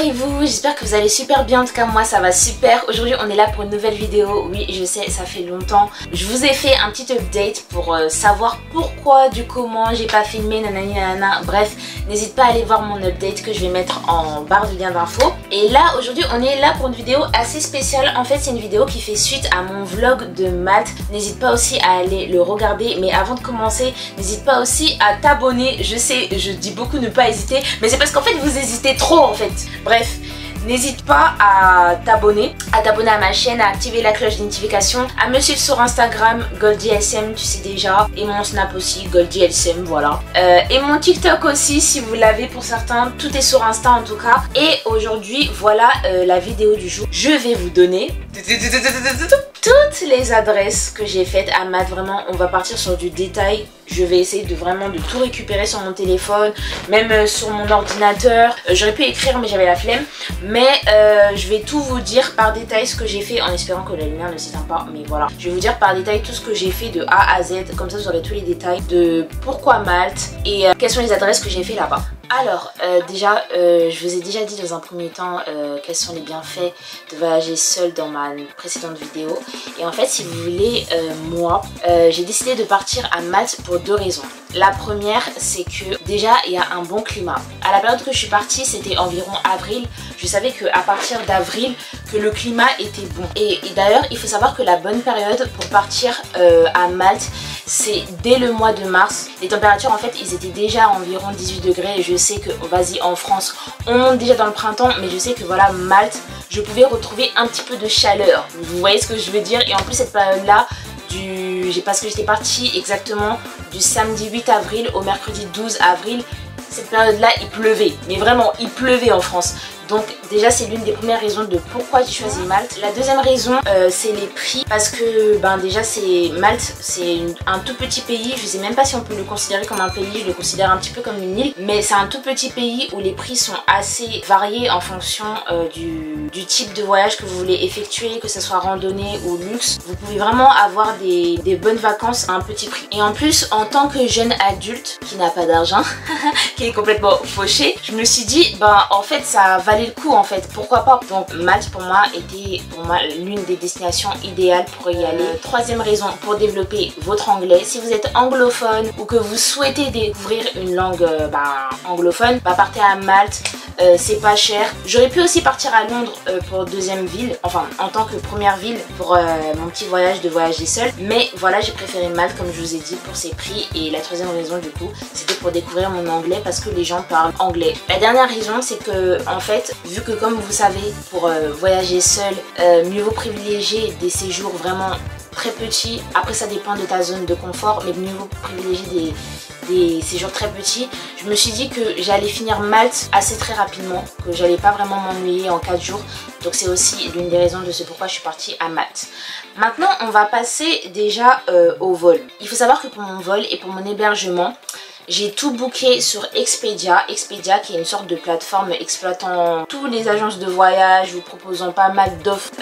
Hey vous, j'espère que vous allez super bien, en tout cas moi ça va super. Aujourd'hui on est là pour une nouvelle vidéo, oui je sais ça fait longtemps. Je vous ai fait un petit update pour savoir pourquoi, du comment j'ai pas filmé, nanani nanana. Bref, n'hésite pas à aller voir mon update que je vais mettre en barre de lien d'infos. Et là aujourd'hui on est là pour une vidéo assez spéciale. En fait c'est une vidéo qui fait suite à mon vlog de Malte. N'hésite pas aussi à aller le regarder, mais avant de commencer n'hésite pas aussi à t'abonner. Je sais, je dis beaucoup ne pas hésiter, mais c'est parce qu'en fait vous hésitez trop en fait. Bref, n'hésite pas à t'abonner à ma chaîne, à activer la cloche de notification, à me suivre sur Instagram, GoldieLSM, tu sais déjà, et mon Snap aussi, GoldieLSM, voilà. Et mon TikTok aussi, si vous l'avez pour certains, tout est sur Insta en tout cas. Et aujourd'hui, voilà la vidéo du jour. Je vais vous donner toutes les adresses que j'ai faites à Malte. Vraiment, on va partir sur du détail. Je vais essayer de vraiment de tout récupérer sur mon téléphone, même sur mon ordinateur. J'aurais pu écrire mais j'avais la flemme. Mais je vais tout vous dire par détail ce que j'ai fait, en espérant que la lumière ne s'éteint pas. Mais voilà, je vais vous dire par détail tout ce que j'ai fait de A à Z. Comme ça vous aurez tous les détails de pourquoi Malte et quelles sont les adresses que j'ai fait là-bas. Alors déjà, je vous ai déjà dit dans un premier temps quels sont les bienfaits de voyager seul dans ma précédente vidéo. Et en fait, si vous voulez, moi, j'ai décidé de partir à Malte pour deux raisons. La première, c'est que déjà, il y a un bon climat. À la période que je suis partie, c'était environ avril. Je savais qu'à partir d'avril, que le climat était bon. Et d'ailleurs, il faut savoir que la bonne période pour partir à Malte, c'est dès le mois de mars. Les températures, en fait, ils étaient déjà à environ 18 degrés. Et je sais que, vas-y, en France, on monte déjà dans le printemps. Mais je sais que, voilà, Malte, je pouvais retrouver un petit peu de chaleur. Vous voyez ce que je veux dire? Et en plus, cette période-là, parce que j'étais partie exactement du samedi 8 avril au mercredi 12 avril. Cette période-là, il pleuvait. Mais vraiment, il pleuvait en France. Donc déjà c'est l'une des premières raisons de pourquoi j'ai choisi Malte. La deuxième raison c'est les prix, parce que déjà c'est Malte, c'est un tout petit pays. Je sais même pas si on peut le considérer comme un pays, je le considère un petit peu comme une île, mais c'est un tout petit pays où les prix sont assez variés en fonction du type de voyage que vous voulez effectuer, que ce soit randonnée ou luxe. Vous pouvez vraiment avoir des bonnes vacances à un petit prix. Et en plus, en tant que jeune adulte qui n'a pas d'argent, qui est complètement fauché, je me suis dit en fait ça valait le coup en fait, pourquoi pas. Donc Malte pour moi était l'une des destinations idéales pour y aller. Troisième raison, pour développer votre anglais. Si vous êtes anglophone ou que vous souhaitez découvrir une langue anglophone, partez à Malte, c'est pas cher. J'aurais pu aussi partir à Londres pour deuxième ville, enfin en tant que première ville pour mon petit voyage de voyager seul, mais voilà, j'ai préféré Malte comme je vous ai dit pour ses prix. Et la troisième raison du coup, c'était pour découvrir mon anglais, parce que les gens parlent anglais. La dernière raison, c'est que en fait, vu que comme vous savez, pour voyager seul, mieux vaut privilégier des séjours vraiment très petits. Après ça dépend de ta zone de confort, mais mieux vaut privilégier des séjours très petits. Je me suis dit que j'allais finir Malte assez très rapidement, que j'allais pas vraiment m'ennuyer en 4 jours. Donc c'est aussi l'une des raisons de ce pourquoi je suis partie à Malte. Maintenant on va passer déjà au vol. Il faut savoir que pour mon vol et pour mon hébergement, j'ai tout booké sur Expedia. Expedia qui est une sorte de plateforme exploitant toutes les agences de voyage, vous proposant pas mal d'offres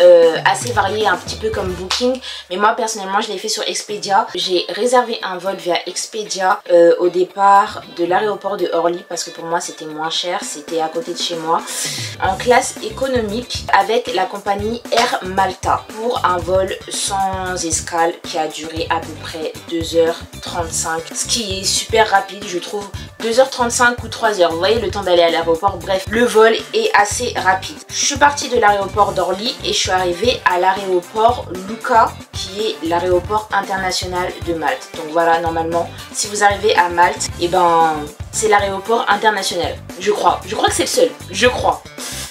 assez variées, un petit peu comme Booking. Mais moi personnellement je l'ai fait sur Expedia. J'ai réservé un vol via Expedia au départ de l'aéroport de Orly, parce que pour moi c'était moins cher, c'était à côté de chez moi, en classe économique avec la compagnie Air Malta, pour un vol sans escale qui a duré à peu près 2h35, ce qui est super rapide je trouve. 2h35 ou 3h, vous voyez le temps d'aller à l'aéroport. Bref, le vol est assez rapide. Je suis partie de l'aéroport d'Orly et je suis arrivée à l'aéroport Lucca, qui est l'aéroport international de Malte. Donc voilà, normalement si vous arrivez à Malte, c'est l'aéroport international, je crois que c'est le seul, je crois.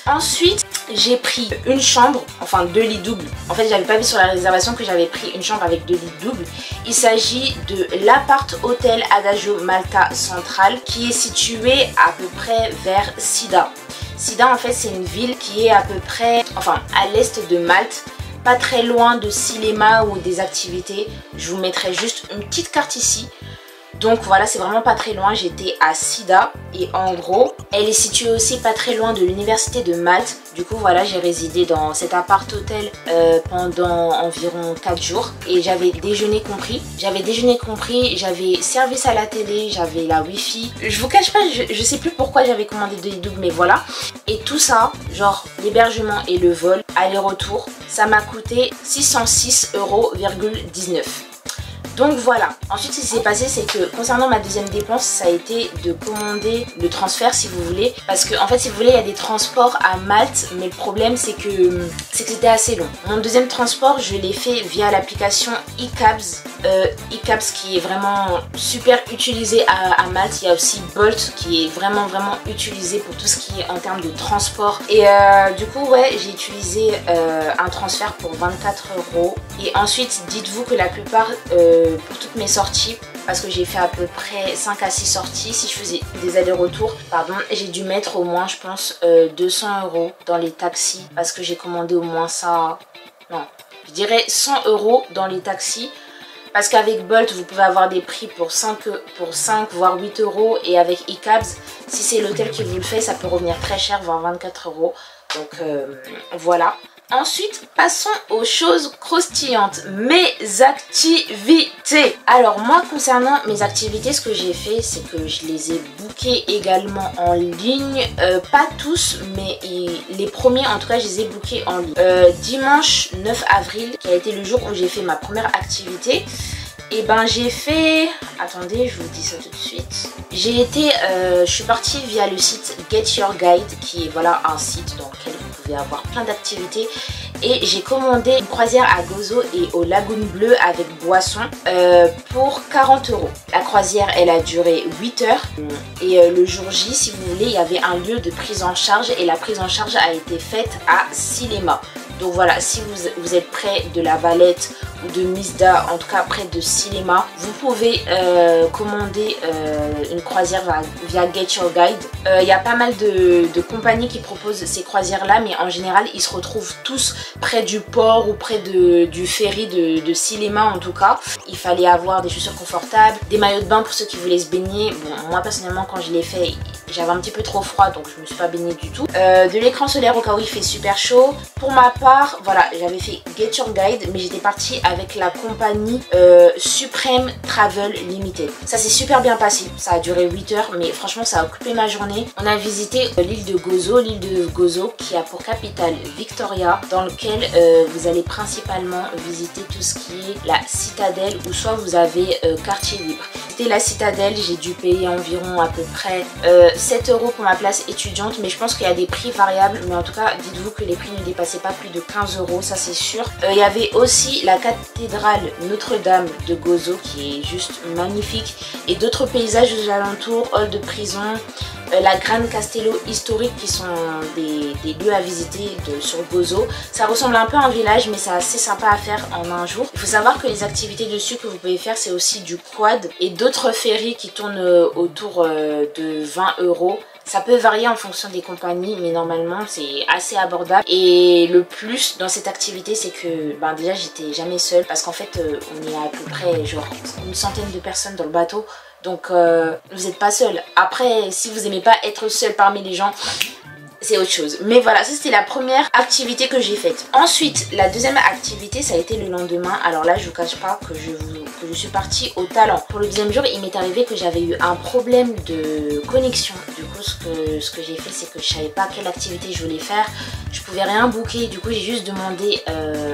Ensuite j'ai pris une chambre, enfin 2 lits doubles. En fait j'avais pas vu sur la réservation que j'avais pris une chambre avec 2 lits doubles. Il s'agit de l'appart hôtel Adagio Malta Central, qui est situé à peu près vers Sida. Sida en fait c'est une ville qui est à peu près, à l'est de Malte, pas très loin de cinéma ou des activités. Je vous mettrai juste une petite carte ici. Donc voilà, c'est vraiment pas très loin, j'étais à Sida. Et en gros, elle est située aussi pas très loin de l'université de Malte, Du coup voilà, j'ai résidé dans cet appart hôtel pendant environ 4 jours et j'avais déjeuné compris. J'avais service à la télé, j'avais la wifi. Je vous cache pas, je sais plus pourquoi j'avais commandé de double, mais voilà. Et tout ça, genre l'hébergement et le vol, aller-retour, ça m'a coûté 606,19 €. Donc voilà. Ensuite, ce qui s'est passé, c'est que concernant ma deuxième dépense, ça a été de commander le transfert si vous voulez. Parce que en fait, si vous voulez, il y a des transports à Malte, mais le problème c'est que c'était assez long. Mon deuxième transport, je l'ai fait via l'application eCabs. eCabs qui est vraiment super utilisé à Malte. Il y a aussi Bolt qui est vraiment utilisé pour tout ce qui est en termes de transport. Et du coup, ouais, j'ai utilisé un transfert pour 24 €. Et ensuite, dites-vous que la plupart pour toutes mes sorties, parce que j'ai fait à peu près 5 à 6 sorties, si je faisais des allers-retours, pardon, j'ai dû mettre au moins, je pense, 200 € dans les taxis, parce que j'ai commandé au moins ça, non, je dirais 100 € dans les taxis, parce qu'avec Bolt, vous pouvez avoir des prix pour 5 voire 8 €, et avec eCabs, si c'est l'hôtel qui vous le fait, ça peut revenir très cher, voire 24 €, donc voilà. Ensuite, passons aux choses croustillantes, mes activités. Alors moi, concernant mes activités, ce que j'ai fait, c'est que je les ai bookées également en ligne. Pas tous, mais les premiers, en tout cas, je les ai bookés en ligne. Dimanche 9 avril, qui a été le jour où j'ai fait ma première activité, et ben j'ai fait... Attendez, je vous dis ça tout de suite. Je suis partie via le site Get Your Guide, qui est voilà un site dans lequel vous pouvez avoir plein d'activités. Et j'ai commandé une croisière à Gozo et aux Lagoon Bleu avec boisson pour 40 €. La croisière, elle a duré 8 heures. Et le jour J, si vous voulez, il y avait un lieu de prise en charge. Et la prise en charge a été faite à Silema. Donc voilà, si vous êtes près de La Valette ou de Misda, en tout cas près de Silema, vous pouvez commander une croisière via Get Your Guide. Il y a pas mal de compagnies qui proposent ces croisières-là, mais en général, ils se retrouvent tous près du port ou près du ferry de Silema en tout cas. Il fallait avoir des chaussures confortables, des maillots de bain pour ceux qui voulaient se baigner. Bon, moi personnellement, quand je l'ai fait, j'avais un petit peu trop froid, donc je me suis pas baignée du tout. De l'écran solaire au cas où il fait super chaud. Pour ma part, voilà, j'avais fait Get Your Guide, mais j'étais partie avec la compagnie Supreme Travel Limited. Ça s'est super bien passé, ça a duré 8 heures, mais franchement ça a occupé ma journée. On a visité l'île de Gozo qui a pour capitale Victoria, dans lequel vous allez principalement visiter tout ce qui est la citadelle, ou soit vous avez quartier libre. C'était la citadelle, j'ai dû payer environ à peu près 7 € pour ma place étudiante, mais je pense qu'il y a des prix variables, mais en tout cas dites-vous que les prix ne dépassaient pas plus de 15 €, ça c'est sûr. Il y avait aussi la cathédrale Notre-Dame de Gozo qui est juste magnifique, et d'autres paysages aux alentours, hall de prison, la Grande Castello historique qui sont des lieux à visiter sur Gozo. Ça ressemble un peu à un village, mais c'est assez sympa à faire en un jour. Il faut savoir que les activités dessus que vous pouvez faire, c'est aussi du quad et d'autres ferries qui tournent autour de 20 €. Ça peut varier en fonction des compagnies, mais normalement c'est assez abordable. Et le plus dans cette activité, c'est que déjà j'étais jamais seule, parce qu'en fait on est à peu près genre une centaine de personnes dans le bateau. Donc vous n'êtes pas seul. Après, si vous n'aimez pas être seul parmi les gens, c'est autre chose. Mais voilà, ça c'était la première activité que j'ai faite. Ensuite, la deuxième activité, ça a été le lendemain. Alors là, je vous cache pas que je suis partie au talent. Pour le deuxième jour, il m'est arrivé que j'avais eu un problème de connexion. Du coup, ce que j'ai fait, c'est que je savais pas quelle activité je voulais faire. Je pouvais rien booker. Du coup, j'ai juste demandé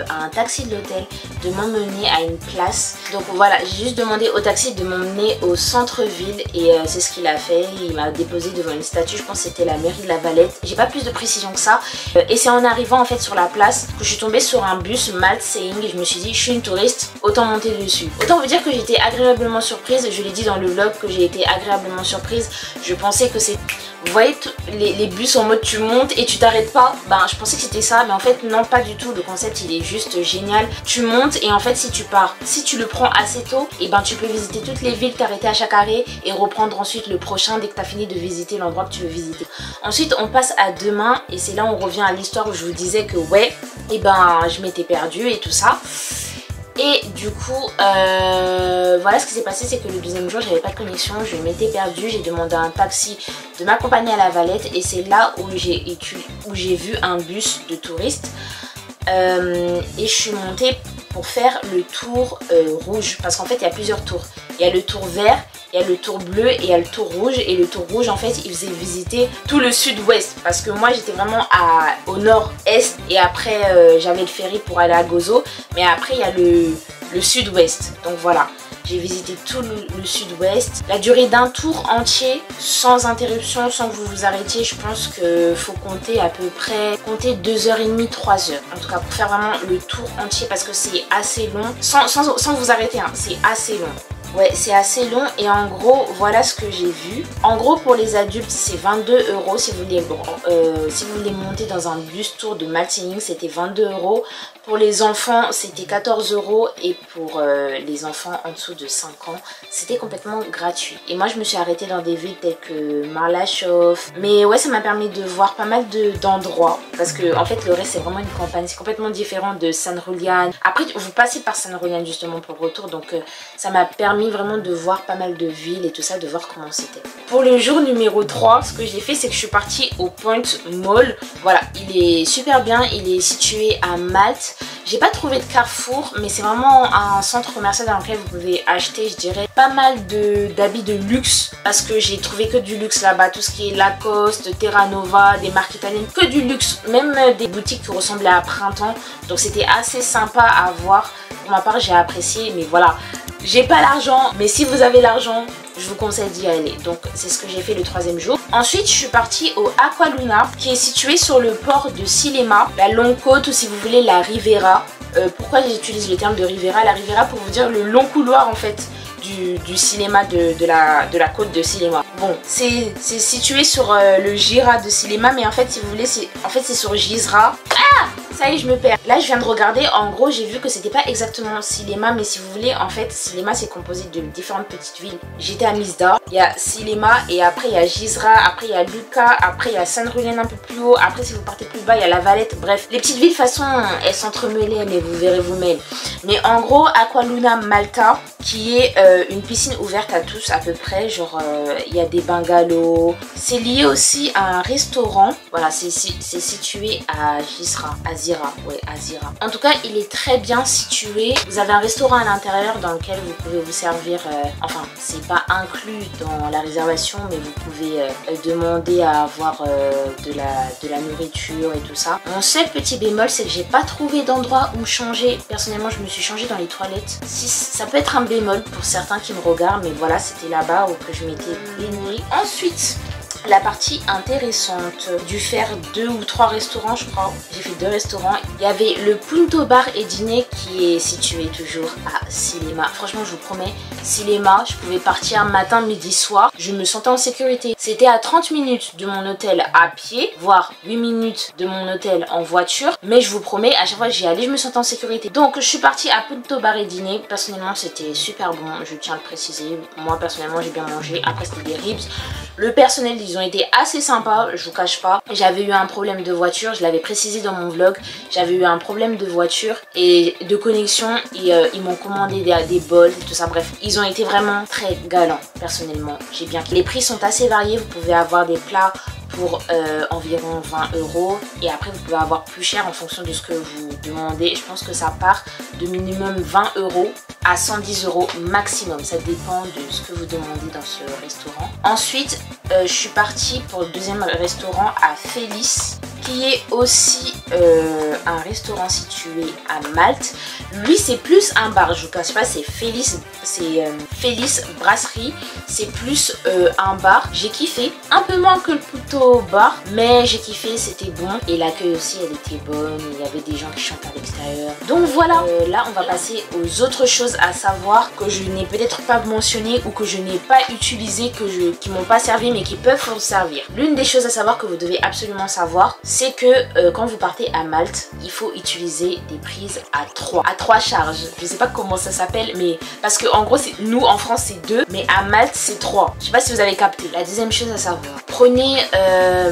à un taxi de l'hôtel de m'emmener à une place. Donc voilà, j'ai juste demandé au taxi de m'emmener au centre-ville, et c'est ce qu'il a fait. Il m'a déposé devant une statue, je pense que c'était la mairie de La Valette. J'ai pas plus de précision que ça, et c'est en arrivant en fait sur la place que je suis tombée sur un bus Malte Saying, et je me suis dit je suis une touriste, autant monter dessus. Autant vous dire que j'étais agréablement surprise. Je l'ai dit dans le vlog que j'ai été agréablement surprise. Je pensais que c'est... Vous voyez les bus en mode tu montes et tu t'arrêtes pas, je pensais que c'était ça, mais en fait non, pas du tout. Le concept il est juste génial. Tu montes, et en fait si tu pars, si tu le prends assez tôt, et tu peux visiter toutes les villes, t'arrêter à chaque arrêt et reprendre ensuite le prochain dès que tu as fini de visiter l'endroit que tu veux visiter. Ensuite on passe à demain, et c'est là où on revient à l'histoire où je vous disais que ouais, je m'étais perdue et tout ça. Et du coup, voilà ce qui s'est passé, c'est que le deuxième jour, j'avais pas de connexion, je m'étais perdue, j'ai demandé à un taxi de m'accompagner à La Valette et c'est là où j'ai vu un bus de touristes et je suis montée pour faire le tour rouge parce qu'en fait il y a plusieurs tours. Il y a le tour vert, il y a le tour bleu et il y a le tour rouge. Et le tour rouge en fait il faisait visiter tout le sud-ouest parce que moi j'étais vraiment au nord-est et après j'avais le ferry pour aller à Gozo. Mais après il y a le sud-ouest, donc voilà. J'ai visité tout le sud-ouest. La durée d'un tour entier, sans interruption, sans que vous vous arrêtiez, je pense qu'il faut compter à peu près, 2h30, 3h. En tout cas, pour faire vraiment le tour entier parce que c'est assez long. Sans vous arrêter, hein, c'est assez long. Ouais, c'est assez long et en gros, voilà ce que j'ai vu. En gros, pour les adultes, c'est 22 € si vous voulez monter dans un bus tour de Malteniing, c'était 22 €. Pour les enfants, c'était 14 € et pour les enfants en dessous de 5 ans, c'était complètement gratuit. Et moi, je me suis arrêtée dans des villes telles que Marlachov. Mais ouais, ça m'a permis de voir pas mal d'endroits parce que en fait, le reste, c'est vraiment une campagne. C'est complètement différent de San Julián. Après, vous passez par San Julián justement pour le retour, donc ça m'a permis vraiment de voir pas mal de villes et tout ça, de voir comment c'était. Pour le jour numéro 3, ce que j'ai fait, c'est que je suis partie au Point Mall. Voilà, il est super bien, il est situé à Malte. J'ai pas trouvé de carrefour, mais c'est vraiment un centre commercial dans lequel vous pouvez acheter, je dirais, pas mal d'habits de luxe parce que j'ai trouvé que du luxe là-bas. Tout ce qui est Lacoste, Terra Nova, des marques italiennes, que du luxe, même des boutiques qui ressemblaient à Printemps. Donc c'était assez sympa à voir. Pour ma part, j'ai apprécié, mais voilà. J'ai pas l'argent, mais si vous avez l'argent, je vous conseille d'y aller. Donc c'est ce que j'ai fait le 3e jour. Ensuite, je suis partie au Aqualuna, qui est situé sur le port de Sillema, la longue côte ou si vous voulez la Riviera. Pourquoi j'utilise le terme de Riviera? La Riviera pour vous dire le long couloir en fait du cinéma de la côte de Sillema. Bon, c'est situé sur le Gira de Sillema, mais en fait si vous voulez, c'est sur Gisra. Ah, ça y est, je me perds. Là, je viens de regarder. En gros, j'ai vu que c'était pas exactement Sillema, mais si vous voulez, en fait, Sillema, c'est composé de différentes petites villes. J'étais à Misda, il y a Sillema, et après, il y a Gisra, après, il y a Lucca, après, il y a San Julián un peu plus haut, après, si vous partez plus bas, il y a La Valette. Bref, les petites villes, de toute façon, elles s'entremêlent, mais vous verrez vous-même. Mais en gros, Aqualuna Malta, qui est une piscine ouverte à tous, à peu près. Genre, il y a des bungalows. C'est lié aussi à un restaurant. Voilà, c'est situé à Gisra, Azira, ouais, Azira. En tout cas, il est très bien situé. Vous avez un restaurant à l'intérieur dans lequel vous pouvez vous servir. Enfin, c'est pas inclus dans la réservation, mais vous pouvez demander à avoir de la nourriture et tout ça. Mon seul petit bémol, c'est que j'ai pas trouvé d'endroit où me changer. Personnellement, je me suis changée dans les toilettes. Si ça peut être un bémol pour certains qui me regardent, mais voilà, c'était là-bas où que je m'étais baignée. Ensuite, la partie intéressante, dû faire 2 ou 3 restaurants, je crois. J'ai fait 2 restaurants. Il y avait le Punto Bar et Dîner qui est situé toujours à Sillema. Franchement, je vous promets, Sillema, je pouvais partir matin, midi, soir. Je me sentais en sécurité. C'était à 30 minutes de mon hôtel à pied, voire 8 minutes de mon hôtel en voiture. Mais je vous promets, à chaque fois que j'y allais, je me sentais en sécurité. Donc, je suis partie à Punto Bar et Dîner. Personnellement, c'était super bon. Je tiens à le préciser. Moi, personnellement, j'ai bien mangé. Après, c'était des ribs. Le personnel, ils ont été assez sympas, je vous cache pas. J'avais eu un problème de voiture, je l'avais précisé dans mon vlog. J'avais eu un problème de voiture et de connexion et ils m'ont commandé des bols et tout ça. Bref, ils ont été vraiment très galants, personnellement. J'ai bien. Les prix sont assez variés, vous pouvez avoir des plats pour environ 20 € et après vous pouvez avoir plus cher en fonction de ce que vous demandez. Je pense que ça part de minimum 20 € à 110 € maximum, ça dépend de ce que vous demandez dans ce restaurant. Ensuite, je suis partie pour le deuxième restaurant à Felice, qui est aussi un restaurant situé à Malte. Lui, c'est plus un bar, je vous cache pas, c'est Felice Brasserie, c'est plus un bar. J'ai kiffé, un peu moins que le Punto Bar, mais j'ai kiffé, c'était bon. Et l'accueil aussi, elle était bonne, il y avait des gens qui chantent à l'extérieur. Donc voilà, là on va passer aux autres choses choses à savoir que je n'ai peut-être pas mentionné ou que je n'ai pas utilisé, qui m'ont pas servi mais qui peuvent vous servir. L'une des choses à savoir que vous devez absolument savoir, c'est que quand vous partez à Malte, il faut utiliser des prises à 3 charges. Je sais pas comment ça s'appelle, mais parce que en gros nous en France c'est 2, mais à Malte c'est 3. Je sais pas si vous avez capté. La deuxième chose à savoir, prenez,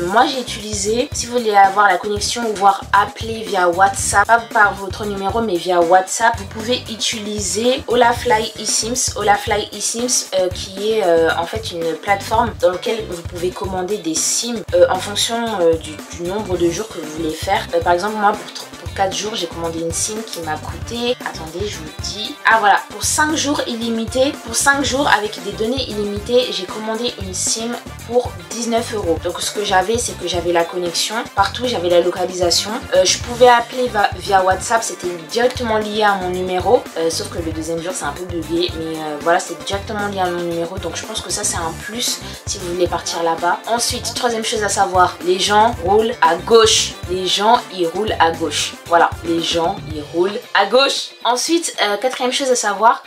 moi j'ai utilisé, si vous voulez avoir la connexion ou voir appeler via WhatsApp, pas par votre numéro mais via WhatsApp, vous pouvez utiliser Olafly eSIMs. Olafly eSIMs qui est en fait une plateforme dans laquelle vous pouvez commander des SIM en fonction du nombre de jours que vous voulez faire. Par exemple moi pour 4 jours j'ai commandé une SIM qui m'a coûté, attendez je vous dis, ah voilà, pour 5 jours illimité, pour 5 jours avec des données illimitées, j'ai commandé une SIM pour 19 €. Donc ce que j'avais, c'est que j'avais la connexion partout, j'avais la localisation, je pouvais appeler via WhatsApp, c'était directement lié à mon numéro, sauf que le deuxième jour c'est un peu bugué, mais voilà, c'est directement lié à mon numéro, donc je pense que ça c'est un plus si vous voulez partir là-bas. Ensuite, troisième chose à savoir, les gens roulent à gauche, les gens ils roulent à gauche. Voilà, les gens ils roulent à gauche. Ensuite, quatrième chose à savoir,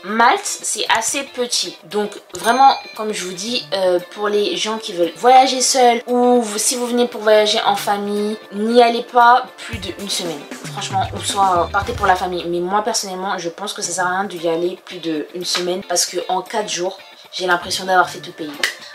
Malte c'est assez petit, donc vraiment comme je vous dis, pour les gens qui veulent voyager seuls ou si vous venez pour voyager en famille, n'y allez pas plus d'1 semaine. Franchement, ou soit partez pour la famille, mais moi personnellement je pense que ça sert à rien d'y aller plus d'1 semaine parce que en 4 jours j'ai l'impression d'avoir fait tout pays.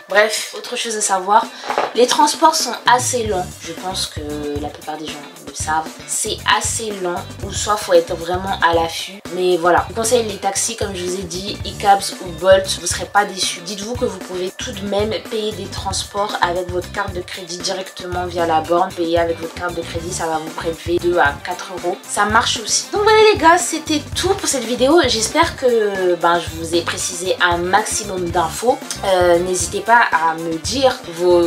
Bref, autre chose à savoir, les transports sont assez lents. Je pense que la plupart des gens le savent. C'est assez lent, ou soit faut être vraiment à l'affût. Mais voilà, je vous conseille les taxis comme je vous ai dit, eCabs ou Bolt, vous ne serez pas déçus. Dites-vous que vous pouvez tout de même payer des transports avec votre carte de crédit directement via la borne. Payer avec votre carte de crédit, ça va vous prélever 2 à 4 €. Ça marche aussi. Donc voilà les gars, c'était tout pour cette vidéo. J'espère que je vous ai précisé un maximum d'infos. N'hésitez pas à me dire vos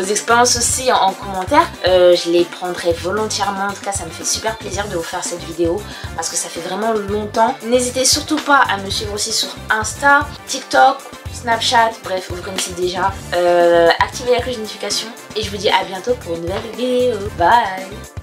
expériences aussi en commentaire. Je les prendrai volontairement. En tout cas, ça me fait super plaisir de vous faire cette vidéo parce que ça fait vraiment longtemps. N'hésitez surtout pas à me suivre aussi sur Insta, TikTok, Snapchat, bref, vous connaissez déjà. Activez la cloche de notification et je vous dis à bientôt pour une nouvelle vidéo. Bye!